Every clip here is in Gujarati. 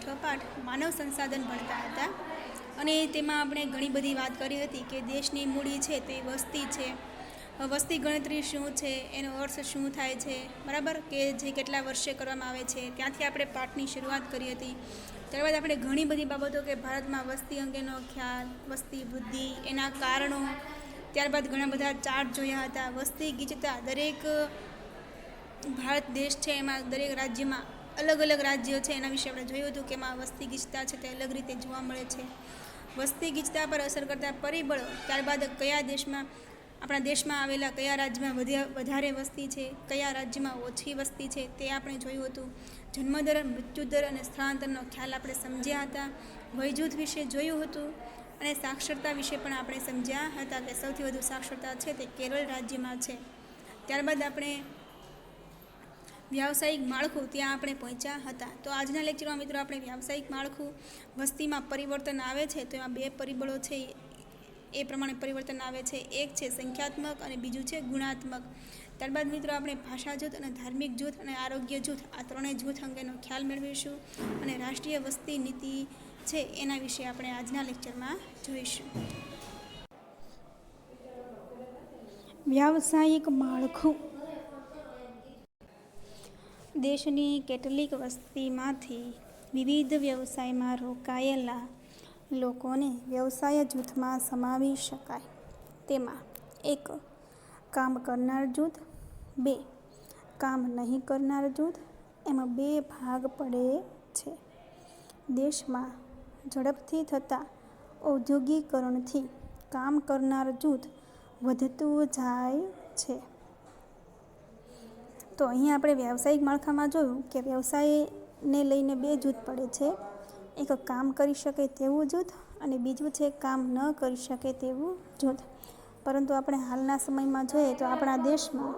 છઠ્ઠો પાઠ માનવ સંસાધન ભણતા હતા અને તેમાં આપણે ઘણી બધી વાત કરી હતી કે દેશની મૂડી છે તે વસ્તી છે. વસ્તી ગણતરી શું છે, એનો અર્થ શું થાય છે, બરાબર, કે જે કેટલા વર્ષે કરવામાં આવે છે, ત્યાંથી આપણે પાઠની શરૂઆત કરી હતી. ત્યારબાદ આપણે ઘણી બધી બાબતો કે ભારતમાં વસ્તી અંગેનો ખ્યાલ, વસ્તી વૃદ્ધિ, એના કારણો, ત્યારબાદ ઘણા બધા ચાર્ટ જોયા હતા. વસ્તી ગીચતા દરેક ભારત દેશ છે એમાં દરેક રાજ્યમાં અલગ અલગ રાજ્યો છે એના વિશે આપણે જોયું હતું કે એમાં વસ્તી ગીચતા છે તે અલગ રીતે જોવા મળે છે. વસ્તી ગીચતા પર અસર કરતા પરિબળો, ત્યારબાદ કયા દેશમાં, આપણા દેશમાં આવેલા કયા રાજ્યમાં વધારે વસ્તી છે, કયા રાજ્યમાં ઓછી વસ્તી છે તે આપણે જોયું હતું. જન્મદર, મૃત્યુદર અને સ્થળાંતરનો ખ્યાલ આપણે સમજ્યા હતા. વયજૂથ વિશે જોયું હતું અને સાક્ષરતા વિશે પણ આપણે સમજ્યા હતા કે સૌથી વધુ સાક્ષરતા છે તે કેરળ રાજ્યમાં છે. ત્યારબાદ આપણે વ્યાવસાયિક માળખું ત્યાં આપણે પહોંચ્યા હતા. તો આજના લેક્ચરમાં મિત્રો આપણે વ્યાવસાયિક માળખું, વસ્તીમાં પરિવર્તન આવે છે તો એમાં બે પરિબળો છે એ પ્રમાણે પરિવર્તન આવે છે. એક છે સંખ્યાત્મક અને બીજું છે ગુણાત્મક. ત્યારબાદ મિત્રો આપણે ભાષા જૂથ અને ધાર્મિક જૂથ અને આરોગ્ય જૂથ, આ ત્રણેય જૂથ અંગેનો ખ્યાલ મેળવીશું અને રાષ્ટ્રીય વસ્તી નીતિ છે એના વિશે આપણે આજના લેક્ચરમાં જોઈશું. વ્યાવસાયિક માળખું દેશની કેટલીક વસ્તીમાંથી વિવિધ વ્યવસાયમાં રોકાયેલા લોકોને વ્યવસાય જૂથમાં સમાવી શકાય. તેમાં 1. કામ કરનાર જૂથ, 2. કામ નહીં કરનાર જૂથ. એમાં બે ભાગ પડે છે. દેશમાં ઝડપથી થતા ઔદ્યોગિકરણથી કામ કરનાર જૂથ વધતું જાય છે. તો અહીંયા આપણે વ્યાવસાયિક માળખામાં જોયું કે વ્યવસાયને લઈને બે જૂથ પડે છે. એક કામ કરી શકે તેવું જૂથ અને બીજું છે કામ ન કરી શકે તેવું જૂથ. પરંતુ આપણે હાલના સમયમાં જોઈએ તો આપણા દેશમાં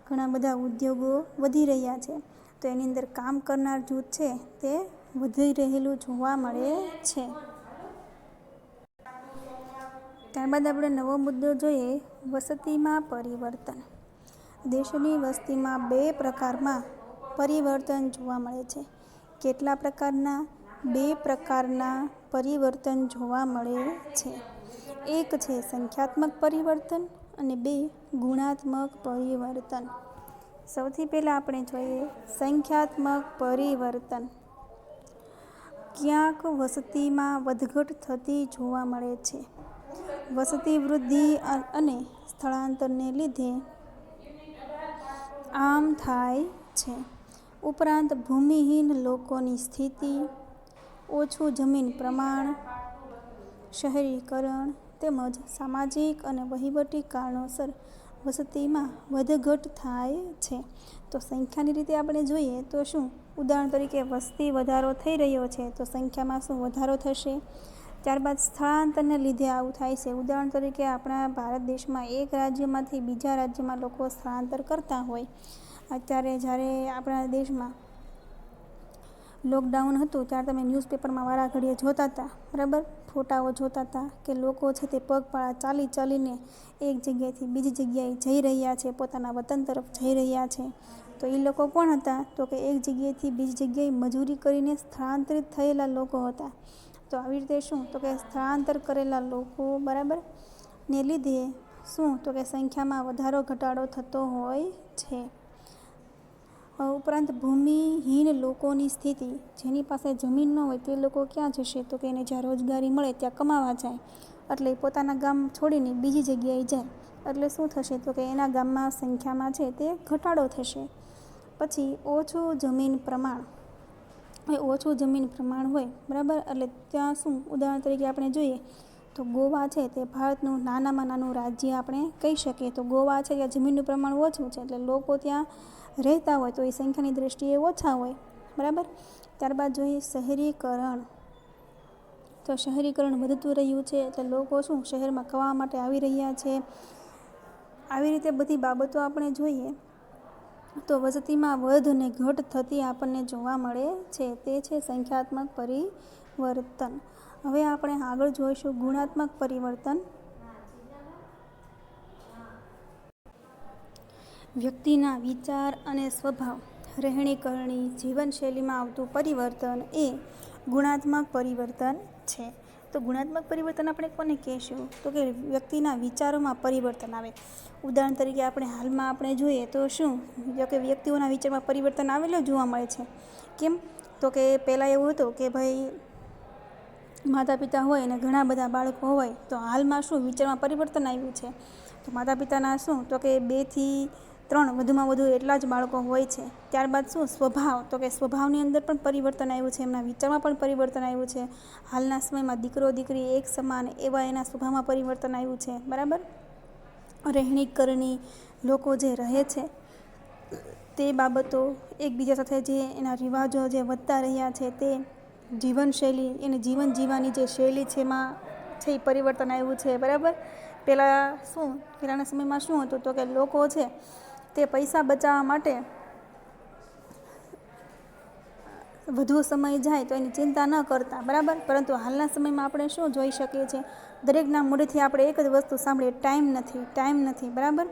ઘણા બધા ઉદ્યોગો વધી રહ્યા છે, તો એની અંદર કામ કરનાર જૂથ છે તે વધી રહેલું જોવા મળે છે. ત્યારબાદ આપણે નવો મુદ્દો જોઈએ, વસતીમાં પરિવર્તન. દેશની વસ્તીમાં બે પ્રકારમાં પરિવર્તન જોવા મળે છે. કેટલા પ્રકારના? બે પ્રકારના પરિવર્તન જોવા મળે છે. એક છે સંખ્યાત્મક પરિવર્તન અને 2 ગુણાત્મક પરિવર્તન. સૌથી પહેલાં આપણે જોઈએ સંખ્યાત્મક પરિવર્તન. ક્યાંક વસ્તીમાં વધઘટ થતી જોવા મળે છે. વસ્તી વૃદ્ધિ અને સ્થળાંતરને લીધે આમ થાય છે. ઉપરાંત ભૂમિહીન લોકોની સ્થિતિ, ઓછું જમીન પ્રમાણ, શહેરીકરણ તેમજ સામાજિક અને વહીવટી કારણોસર વસ્તીમાં વધઘટ થાય છે. તો સંખ્યાની રીતે આપણે જોઈએ તો શું, ઉદાહરણ તરીકે વસ્તી વધારો થઈ રહ્યો છે તો સંખ્યામાં શું વધારો થશે. ત્યારબાદ સ્થળાંતરને લીધે આવું થાય છે. ઉદાહરણ તરીકે આપણા ભારત દેશમાં એક રાજ્યમાંથી બીજા રાજ્યમાં લોકો સ્થળાંતર કરતા હોય. અત્યારે જ્યારે આપણા દેશમાં લોકડાઉન હતું ત્યારે તમે ન્યૂઝપેપરમાં વારા ઘડીએ જોતા હતા, બરાબર, ફોટાઓ જોતા હતા કે લોકો છે તે પગપાળા ચાલી ચાલીને એક જગ્યાએથી બીજી જગ્યાએ જઈ રહ્યા છે, પોતાના વતન તરફ જઈ રહ્યા છે. તો એ લોકો કોણ હતા? તો કે એક જગ્યાએથી બીજી જગ્યાએ મજૂરી કરીને સ્થળાંતરિત થયેલા લોકો હતા. તો આવી રીતે શું, તો કે સ્થળાંતર કરેલા લોકો, બરાબર, ને લીધે શું, તો કે સંખ્યામાં વધારો ઘટાડો થતો હોય છે. ઉપરાંત ભૂમિહીન લોકોની સ્થિતિ, જેની પાસે જમીન ન હોય તે લોકો ક્યાં જશે? તો કે એને જ્યાં રોજગારી મળે ત્યાં કમાવા જાય, એટલે પોતાના ગામ છોડીને બીજી જગ્યાએ જાય. એટલે શું થશે? તો કે એના ગામમાં સંખ્યામાં છે તે ઘટાડો થશે. પછી ઓછું જમીન પ્રમાણ. ઓછું જમીન પ્રમાણ હોય, બરાબર, એટલે ત્યાં શું, ઉદાહરણ તરીકે આપણે જોઈએ તો ગોવા છે તે ભારતનું નાનામાં નાનું રાજ્ય આપણે કહી શકીએ. તો ગોવા છે ત્યાં જમીનનું પ્રમાણ ઓછું છે, એટલે લોકો ત્યાં રહેતા હોય તો એ સંખ્યાની દૃષ્ટિએ ઓછા હોય, બરાબર. ત્યારબાદ જોઈએ શહેરીકરણ. તો શહેરીકરણ વધતું રહ્યું છે એટલે લોકો શું, શહેરમાં કમાવા માટે આવી રહ્યા છે. આવી રીતે બધી બાબતો આપણે જોઈએ તો વસ્તીમાં વધ અને ઘટ થતી આપણને જોવા મળે છે. તે છે સંખ્યાત્મક પરિવર્તન. હવે આપણે આગળ જોઈશું ગુણાત્મક પરિવર્તન. વ્યક્તિના વિચાર અને સ્વભાવ, રહેણી કરણી, જીવનશૈલીમાં આવતું પરિવર્તન એ ગુણાત્મક પરિવર્તન છે. તો ગુણાત્મક પરિવર્તન આપણે કોને કહેશું? તો કે વ્યક્તિના વિચારોમાં પરિવર્તન આવે. ઉદાહરણ તરીકે આપણે હાલમાં આપણે જોઈએ તો શું કે વ્યક્તિઓના વિચારમાં પરિવર્તન આવેલું જોવા મળે છે. કેમ? તો કે પહેલાં એવું હતું કે ભાઈ માતા પિતા હોય અને ઘણા બધા બાળકો હોય, તો હાલમાં શું વિચારમાં પરિવર્તન આવ્યું છે. તો માતા પિતાના શું તો કે 2 થી 3 વધુમાં વધુ એટલા જ બાળકો હોય છે. ત્યારબાદ શું સ્વભાવ, તો કે સ્વભાવની અંદર પણ પરિવર્તન આવ્યું છે, એમના વિચારમાં પણ પરિવર્તન આવ્યું છે. હાલના સમયમાં દીકરો દીકરી એક સમાન એવા એના સ્વભાવમાં પરિવર્તન આવ્યું છે. બરાબર. રહેણી કરણી, લોકો જે રહે છે તે બાબતો, એકબીજા સાથે જે એના રિવાજો જે વધતા રહ્યા છે, તે જીવનશૈલી, એને જીવન જીવવાની જે શૈલી છે એમાં છે એ પરિવર્તન આવ્યું છે. બરાબર. પહેલાંના સમયમાં શું હતું તો કે લોકો છે તે પૈસા બચાવવા માટે વધુ સમય જાય તો એની ચિંતા ન કરતા. બરાબર. પરંતુ હાલના સમયમાં આપણે શું જોઈ શકીએ છીએ, દરેકના મોઢેથી આપણે એક જ વસ્તુ સાંભળીએ, ટાઈમ નથી. બરાબર.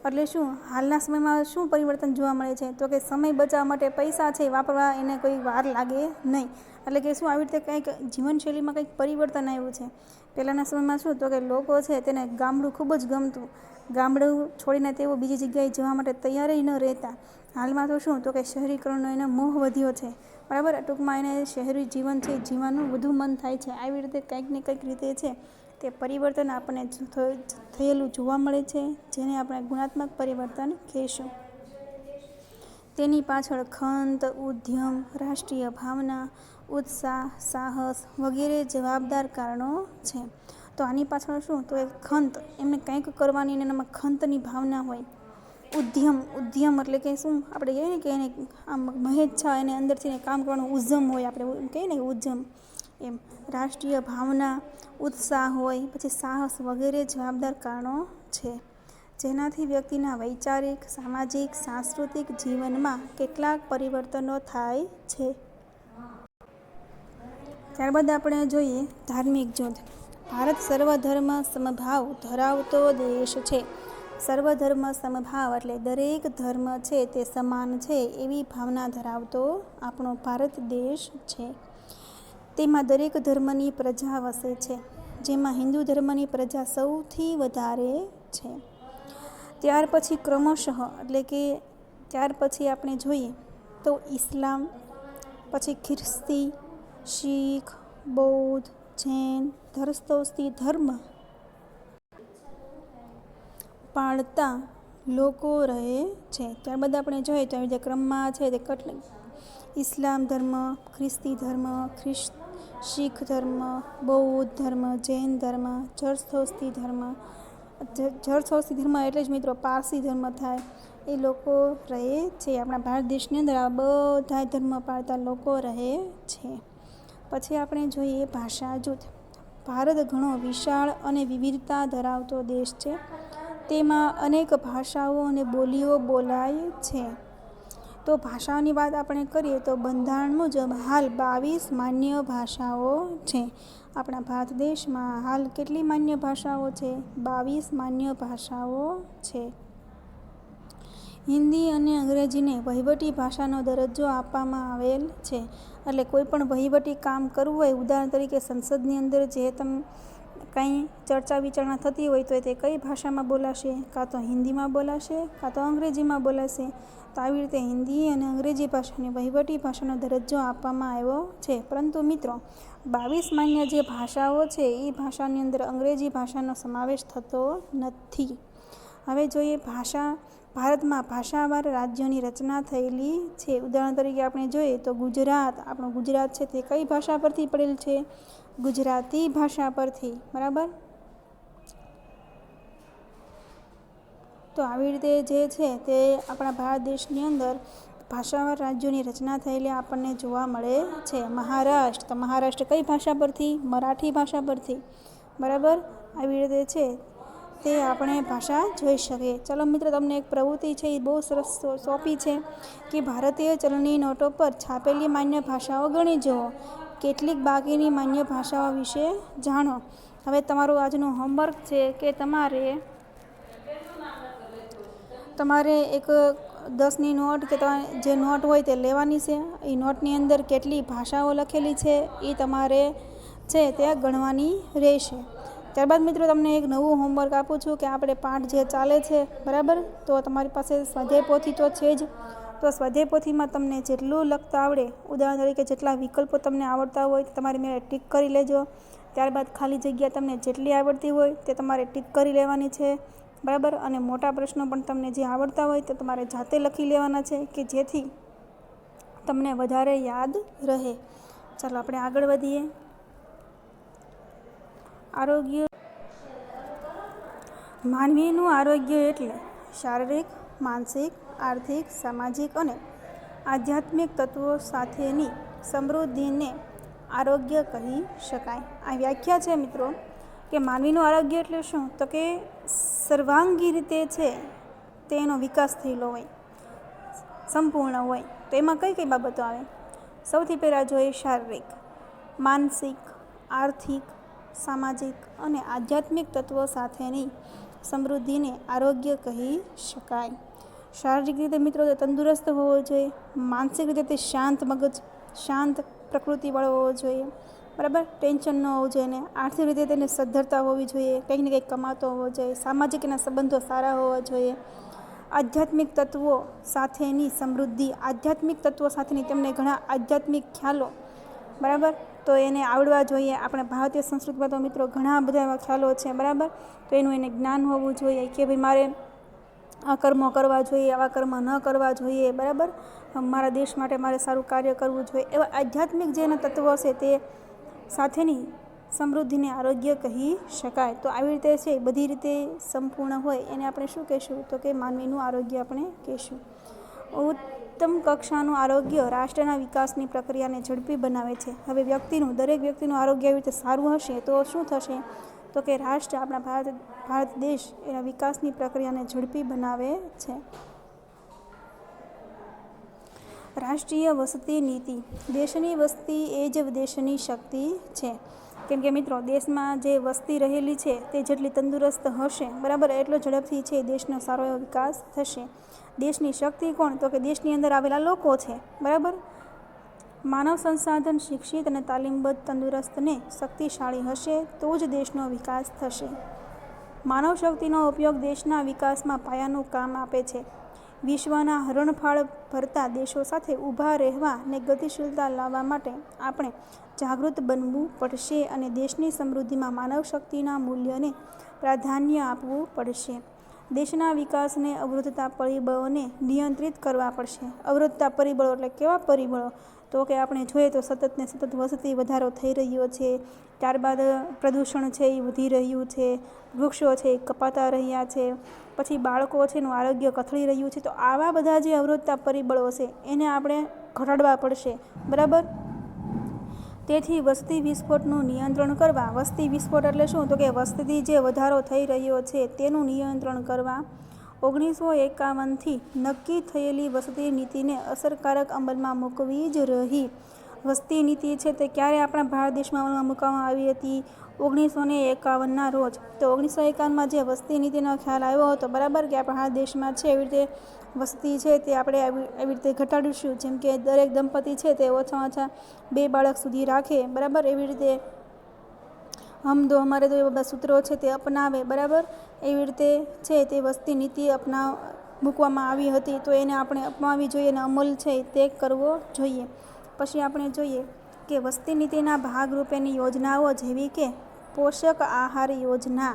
એટલે શું હાલના સમયમાં શું પરિવર્તન જોવા મળે છે તો કે સમય બચાવવા માટે પૈસા છે વાપરવા એને કોઈ વાર લાગે નહીં. એટલે કે શું આવી રીતે કંઈક જીવનશૈલીમાં કંઈક પરિવર્તન આવ્યું છે. પહેલાંના સમયમાં શું તો કે લોકો છે તેને ગામડું ખૂબ જ ગમતું, ગામડું છોડીને તેઓ બીજી જગ્યાએ જવા માટે તૈયાર ન રહેતા. હાલમાં તો શું તો કે શહેરીકરણનો એને મોહ વધ્યો છે. બરાબર. ટૂંકમાં એને શહેરી જીવન છે જીવવાનું વધુ મન થાય છે. આવી રીતે કંઈક ને કંઈક રીતે છે તે પરિવર્તન આપણને થયેલું જોવા મળે છે, જેને આપણે ગુણાત્મક પરિવર્તન કહીશું. તેની પાછળ ખંત, ઉદ્યમ, રાષ્ટ્રીય ભાવના, ઉત્સાહ, સાહસ વગેરે જવાબદાર કારણો છે. તો આની પાછળ શું તો એ ખંત, એમને કંઈક કરવાની એનામાં ખંતની ભાવના હોય. ઉદ્યમ એટલે કે શું આપણે કહીએ ને કે એને આમ મહેચ્છા, એને અંદરથી કામ કરવાનું ઉદ્યમ હોય, આપણે કહીએ ને ઉદ્યમ એમ. રાષ્ટ્રીય ભાવના, ઉત્સાહ હોય, પછી સાહસ વગેરે જવાબદાર કારણો છે, જેનાથી વ્યક્તિના વૈચારિક, સામાજિક, સાંસ્કૃતિક જીવનમાં કેટલાક પરિવર્તનો થાય છે. ત્યારબાદ આપણે જોઈએ ધાર્મિક જૂથ. ભારત સર્વધર્મ સમભાવ ધરાવતો દેશ છે. સર્વધર્મ સમભાવ એટલે દરેક ધર્મ છે તે સમાન છે એવી ભાવના ધરાવતો આપણો ભારત દેશ છે. તેમાં દરેક ધર્મની પ્રજા વસે છે, જેમાં હિન્દુ ધર્મની પ્રજા સૌથી વધારે છે. ત્યાર પછી ક્રમશઃ એટલે કે ત્યાર પછી આપણે જોઈએ તો ઇસ્લામ, પછી ખ્રિસ્તી, શીખ, બૌદ્ધ, જૈન, ધરસ્તોસ્તી ધર્મ પાળતા લોકો રહે છે. ત્યારબાદ આપણે જોઈએ તો આવી રીતે ક્રમમાં છે તે ઇસ્લામ ધર્મ, ખ્રિસ્તી ધર્મ, શીખ ધર્મ, બૌદ્ધ ધર્મ, જૈન ધર્મ, જરસોસ્તી ધર્મ એટલે જ મિત્રો પારસી ધર્મ થાય, એ લોકો રહે છે. આપણા ભારત દેશની અંદર આ બધા ધર્મ પાળતા લોકો રહે છે. પછી આપણે જોઈએ ભાષા જૂથ. ભારત ઘણો વિશાળ અને વિવિધતા ધરાવતો દેશ છે. તેમાં અનેક ભાષાઓ અને બોલીઓ બોલાય છે. તો ભાષાઓની વાત આપણે કરીએ તો બંધારણ મુજબ હાલ 22 માન્ય ભાષાઓ છે. આપણા ભારત દેશમાં હાલ કેટલી માન્ય ભાષાઓ છે? 22 માન્ય ભાષાઓ છે. હિન્દી અને અંગ્રેજીને વહીવટી ભાષાનો દરજ્જો આપવામાં આવેલ છે. એટલે કોઈ પણ વહીવટી કામ કરવું હોય, ઉદાહરણ તરીકે સંસદની અંદર જે કંઈ ચર્ચા વિચારણા થતી હોય તો તે કઈ ભાષામાં બોલાશે? કાં તો હિન્દીમાં બોલાશે, કાં તો અંગ્રેજીમાં બોલાશે. તો આવી રીતે હિન્દી અને અંગ્રેજી ભાષાને વહીવટી ભાષાનો દરજ્જો આપવામાં આવ્યો છે. પરંતુ મિત્રો 22 માન્ય જે ભાષાઓ છે એ ભાષાની અંદર અંગ્રેજી ભાષાનો સમાવેશ થતો નથી. હવે જોઈએ ભારતમાં ભાષાવાર રાજ્યોની રચના થયેલી છે. ઉદાહરણ તરીકે આપણે જોઈએ તો આપણું ગુજરાત છે તે કઈ ભાષા પરથી પડેલ છે? ગુજરાતી ભાષા પરથી. બરાબર. તો આવી રીતે જે છે તે આપણા ભારત દેશની અંદર ભાષાવાર રાજ્યોની રચના થયેલી આપણને જોવા મળે છે. મહારાષ્ટ્ર કઈ ભાષા પરથી? મરાઠી ભાષા પરથી. બરાબર. આવી રીતે છે તે આપણે ભાષા જોઈ શકીએ. ચલો મિત્રો, તમને એક પ્રવૃત્તિ છે એ બહુ સરસ સોંપી છે કે ભારતીય ચલણી નોટો પર છાપેલી માન્ય ભાષાઓ ગણી જુઓ. કેટલીક બાકીની માન્ય ભાષાઓ વિશે જાણો. હવે તમારું આજનું હોમવર્ક છે કે તમારે એક 10ની નોટ કે જે નોટ હોય તે લેવાની છે. એ નોટની અંદર કેટલી ભાષાઓ લખેલી છે એ તમારે છે તે ગણવાની રહેશે. ત્યારબાદ મિત્રો તમને એક નવું હોમવર્ક આપું છું કે આપણે પાઠ જે ચાલે છે બરાબર, તો તમારી પાસે સ્વાધ્યાય પોથી તો છે જ. તો સ્વાધ્યાય પોથીમાં તમને જેટલું લખતા આવડે, ઉદાહરણ તરીકે જેટલા વિકલ્પો તમને આવડતા હોય તે તમારે મેં ટીક કરી લેજો. ત્યારબાદ ખાલી જગ્યા તમને જેટલી આવડતી હોય તે તમારે ટીક કરી લેવાની છે બરાબર. અને મોટા પ્રશ્નો પણ તમને જે આવડતા હોય તે તમારે જાતે લખી લેવાના છે કે જેથી તમને વધારે યાદ રહે. ચાલો આપણે આગળ વધીએ. આરોગ્ય. માનવીનું આરોગ્ય એટલે શારીરિક, માનસિક, આર્થિક, સામાજિક અને આધ્યાત્મિક તત્વો સાથેની સમૃદ્ધિને આરોગ્ય કહી શકાય. આ વ્યાખ્યા છે મિત્રો કે માનવીનું આરોગ્ય એટલે શું, તો કે સર્વાંગી રીતે છે તેનો વિકાસ થયેલો હોય, સંપૂર્ણ હોય. તો એમાં કઈ કઈ બાબતો આવે? સૌથી પહેલાં જોઈએ શારીરિક, માનસિક, આર્થિક, સામાજિક અને આધ્યાત્મિક તત્વો સાથેની સમૃદ્ધિને આરોગ્ય કહી શકાય. શારીરિક રીતે મિત્રો તે તંદુરસ્ત હોવો જોઈએ, માનસિક રીતે તે શાંત મગજ, શાંત પ્રકૃતિવાળો હોવો જોઈએ બરાબર, ટેન્શન ન હોવું જોઈએ. ને આર્થિક રીતે તેને સદ્ધરતા હોવી જોઈએ, કંઈક ને કંઈક કમાતો હોવો જોઈએ. સામાજિક એના સંબંધો સારા હોવા જોઈએ. આધ્યાત્મિક તત્વો સાથેની સમૃદ્ધિ, આધ્યાત્મિક તત્વો સાથેની તેમને ઘણા આધ્યાત્મિક ખ્યાલો બરાબર, તો એને આવડવા જોઈએ. આપણે ભારતીય સંસ્કૃતિમાં તો મિત્રો ઘણા બધા એવા ખ્યાલો છે બરાબર, તો એનું એને જ્ઞાન હોવું જોઈએ કે ભાઈ મારે આ કર્મો કરવા જોઈએ, આવા કર્મ ન કરવા જોઈએ બરાબર, મારા દેશ માટે મારે સારું કાર્ય કરવું જોઈએ. એવા આધ્યાત્મિક જે એના તત્વો છે તે સાથેની સમૃદ્ધિને આરોગ્ય કહી શકાય. તો આવી રીતે છે બધી રીતે સંપૂર્ણ હોય એને આપણે શું કહીશું, તો કે માનવીનું આરોગ્ય આપણે કહીશું. ઉત્તમ કક્ષાનું આરોગ્ય રાષ્ટ્રના વિકાસની પ્રક્રિયાને ઝડપી બનાવે છે. હવે દરેક વ્યક્તિનું આરોગ્ય આવી રીતે સારું હશે તો શું થશે, તો કે રાષ્ટ્ર, આપણા ભારત દેશ એના વિકાસની પ્રક્રિયાને ઝડપી બનાવે છે. રાષ્ટ્રીય વસતી નીતિ. દેશની વસ્તી એ જ દેશની શક્તિ છે. કેમ કે મિત્રો દેશમાં જે વસ્તી રહેલી છે તે જેટલી તંદુરસ્ત હશે બરાબર, એટલો ઝડપથી છે દેશનો સારો એવો વિકાસ થશે. દેશની શક્તિ કોણ, તો કે દેશની અંદર આવેલા લોકો છે બરાબર. માનવ સંસાધન શિક્ષિત અને તાલીમબદ્ધ, તંદુરસ્ત અને શક્તિશાળી હશે તો જ દેશનો વિકાસ થશે. માનવ શક્તિનો ઉપયોગ દેશના વિકાસમાં પાયાનું કામ આપે છે. વિશ્વના હરણફાળ ભરતા દેશો સાથે ઊભા રહેવા અને ગતિશીલતા લાવવા માટે આપણે જાગૃત બનવું પડશે અને દેશની સમૃદ્ધિમાં માનવ શક્તિના મૂલ્યને પ્રાધાન્ય આપવું પડશે. દેશના વિકાસને અવરોધતા પરિબળોને નિયંત્રિત કરવા પડશે. અવરોધતા પરિબળો એટલે કેવા પરિબળો, તો કે આપણે જોઈએ તો સતત વસતી વધારો થઈ રહ્યો છે, ત્યારબાદ પ્રદૂષણ છે એ વધી રહ્યું છે, વૃક્ષો છે એ કપાતા રહ્યા છે, પછી બાળકો છે એનું આરોગ્ય કથળી રહ્યું છે. તો આવા બધા જે અવરોધતા પરિબળો છે એને આપણે ઘટાડવા પડશે બરાબર. તેથી વસ્તી વિસ્ફોટનું નિયંત્રણ કરવા, વસ્તી વિસ્ફોટ એટલે શું, તો કે વસ્તી જે વધારો થઈ રહ્યો છે તેનું નિયંત્રણ કરવા 1951થી નક્કી થયેલી વસતી નીતિને અસરકારક અમલમાં મૂકવી જ રહી. વસ્તી નીતિ છે તે ક્યારે આપણા ભારત દેશમાં અમલમાં મૂકવામાં આવી હતી, 1951ના રોજ. તો 1951માં જે વસ્તી નીતિનો ખ્યાલ આવ્યો હતો બરાબર, કે આપણા ભારત દેશમાં છે એવી રીતે વસ્તી છે તે આપણે એવી રીતે ઘટાડીશું, જેમ કે દરેક દંપતી છે તે ઓછામાં ઓછા 2 બાળક સુધી રાખે બરાબર. એવી રીતે હમ દો હમારે દો એ બધા સૂત્રો છે તે અપનાવે બરાબર. એવી રીતે છે તે વસ્તી નીતિ મૂકવામાં આવી હતી, તો એને આપણે અપનાવવી જોઈએ અને અમલ છે તે કરવો જોઈએ. પછી આપણે જોઈએ કે વસ્તી નીતિના ભાગરૂપેની યોજનાઓ જેવી કે પોષક આહાર યોજના,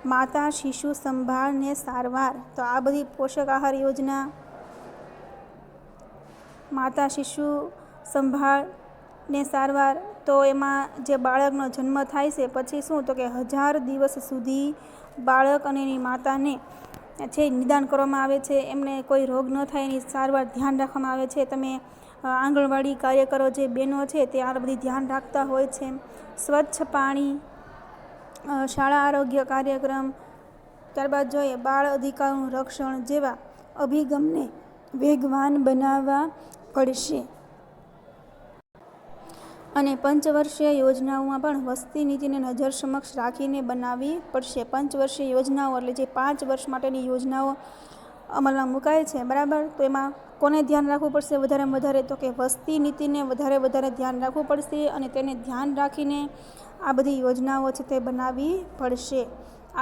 માતા શિશુ સંભાળ ને સારવાર. તો આ બધી પોષક આહાર યોજના, માતા શિશુ સંભાળ ને સારવાર, તો એમાં જે બાળકનો જન્મ થાય છે પછી શું, તો કે 1000 દિવસ સુધી બાળક અને એની માતાને છે નિદાન કરવામાં આવે છે. એમને કોઈ રોગ ન થાય એની સારવાર ધ્યાન રાખવામાં આવે છે. તમે આંગણવાડી કાર્યકરો જે બહેનો છે તે આ બધી ધ્યાન રાખતા હોય છે. સ્વચ્છ પાણી, શાળા આરોગ્ય કાર્યક્રમ, ત્યારબાદ જોઈએ બાળ અધિકારોનું રક્ષણ જેવા અભિગમને વેગવાન બનાવવા પડશે. અને પંચવર્ષીય યોજનાઓમાં પણ વસ્તી નીતિને નજર સમક્ષ રાખીને બનાવવી પડશે. પંચવર્ષીય યોજનાઓ એટલે જે 5 વર્ષ માટેની યોજનાઓ અમલમાં મુકાય છે, બરાબર. તો એમાં કોને ધ્યાન રાખવું પડશે વધારેમાં વધારે? તો કે વસ્તી નીતિને વધારે ધ્યાન રાખવું પડશે અને તેને ધ્યાન રાખીને આ બધી યોજનાઓ છે તે બનાવવી પડશે.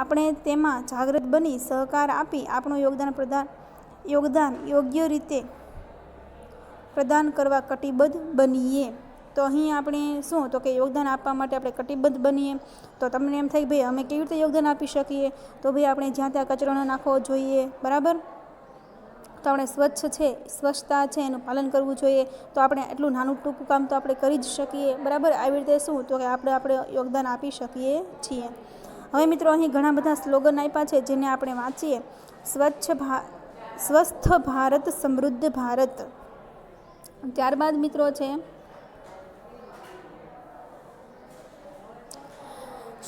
આપણે તેમાં જાગૃત બની સહકાર આપી આપણું યોગદાન યોગ્ય રીતે પ્રદાન કરવા કટિબદ્ધ બનીએ. તો અહીં આપણે શું તો કે યોગદાન આપવા માટે આપણે કટિબદ્ધ બનીએ. તો તમને એમ થાય ભાઈ અમે કેવી રીતે યોગદાન આપી શકીએ? તો ભાઈ આપણે જ્યાં ત્યાં કચરો ન નાખવો જોઈએ, બરાબર. તો આપણે સ્વચ્છતા છે એનું પાલન કરવું જોઈએ. તો આપણે એટલું નાનું ટૂંકું કામ તો આપણે કરી જ શકીએ, બરાબર. આવી રીતે શું તો કે આપણે યોગદાન આપી શકીએ છીએ. હવે મિત્રો અહીં ઘણા બધા સ્લોગન આપ્યા છે જેને આપણે વાંચીએ. સ્વસ્થ ભારત સમૃદ્ધ ભારત. ત્યારબાદ મિત્રો છે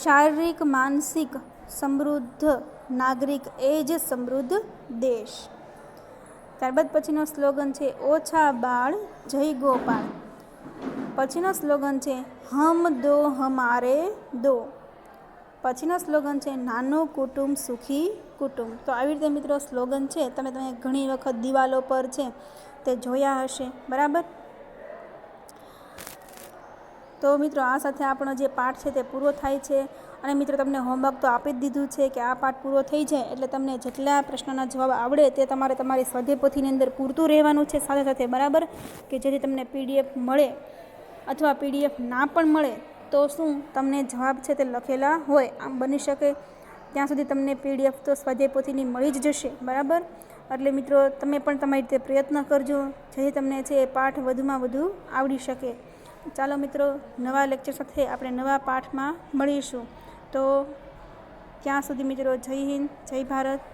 શારીરિક માનસિક સમૃદ્ધ નાગરિક એ જ સમૃદ્ધ દેશ. ત્યારબાદ પછીનો સ્લોગન છે ઓછા બાળ જય ગોપાલ. પછીનો સ્લોગન છે હમ દો હમારે દો. પછીનો સ્લોગન છે નાનું કુટુંબ સુખી કુટુંબ. તો આવી રીતે મિત્રો સ્લોગન છે તમે ઘણી વખત દિવાલો પર છે તે જોયા હશે, બરાબર. તો મિત્રો આ સાથે આપણો જે પાઠ છે તે પૂરો થાય છે. અને મિત્રો તમને હોમવર્ક તો આપી જ દીધું છે કે આ પાઠ પૂરો થઈ જાય એટલે તમને જેટલા પ્રશ્નોના જવાબ આવડે તે તમારે તમારી સ્વાધ્યાય પોથીની અંદર પૂરતું રહેવાનું છે સાથે સાથે, બરાબર. કે જેથી તમને PDF મળે અથવા PDF ના પણ મળે તો શું તમને જવાબ છે તે લખેલા હોય. આમ બની શકે ત્યાં સુધી તમને PDF તો સ્વાધ્યાય પોથીની મળી જ જશે, બરાબર. એટલે મિત્રો તમે પણ તમારી રીતે પ્રયત્ન કરજો જેથી તમને છે એ પાઠ વધુમાં વધુ આવડી શકે. ચાલો મિત્રો, નવા લેક્ચર સાથે આપણે નવા પાઠમાં મળીશું. તો ત્યાં સુધી મિત્રો જય હિન્દ, જય ભારત.